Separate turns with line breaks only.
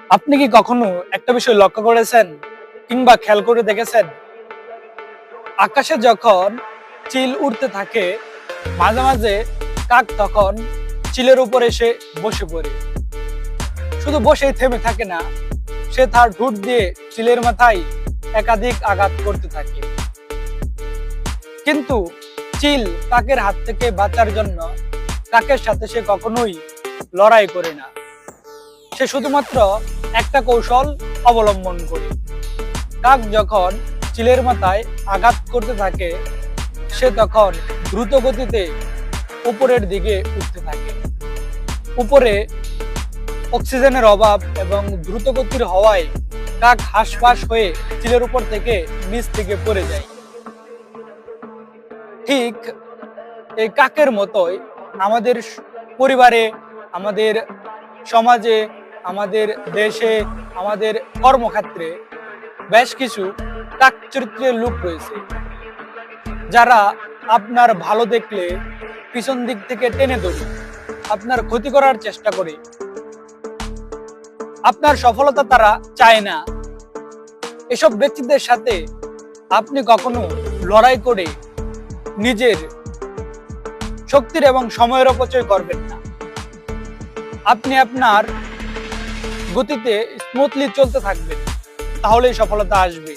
আপনি কি কখনো একটা বিষয় লক্ষ্য করেছেন কিংবা খেয়াল করে দেখেছেন? আকাশে যখন চিল উড়তে থাকে, মাঝে মাঝে কাক তখন চিলের উপর এসে বসে পড়ে। শুধু বসেই থেমে থাকে না, সে তার ঠোঁট দিয়ে চিলের মাথায় একাধিক আঘাত করতে থাকে। কিন্তু চিল কাকের হাত থেকে বাঁচার জন্য কাকের সাথে সে কখনোই লড়াই করে না। সে শুধুমাত্র একটা কৌশল অবলম্বন করে। কাক যখন চিলের মাথায় আঘাত করতে থাকে, সে তখন দ্রুত গতিতে উপরের দিকে উঠতে থাকে। উপরে অক্সিজেনের অভাব এবং দ্রুত গতির হওয়ায় কাক হাঁসফাঁস হয়ে চিলের উপর থেকে নিচ থেকে পড়ে যায়। ঠিক এই কাকের মতোই আমাদের পরিবারে, আমাদের সমাজে, আমাদের দেশে, আমাদের কর্মক্ষেত্রে বেশ কিছু কাক চরিত্রের লোক রয়েছে, যারা আপনার ভালো দেখলে পিছন দিক থেকে টেনে ধরে আপনার ক্ষতি করার চেষ্টা করে। আপনার সফলতা তারা চায় না। এসব ব্যক্তিদের সাথে আপনি কখনো লড়াই করে নিজের শক্তির এবং সময়ের অপচয় করবেন না। আপনি আপনার গতিতে স্মুথলি চলতে থাকবেন, তাহলেই সফলতা আসবে।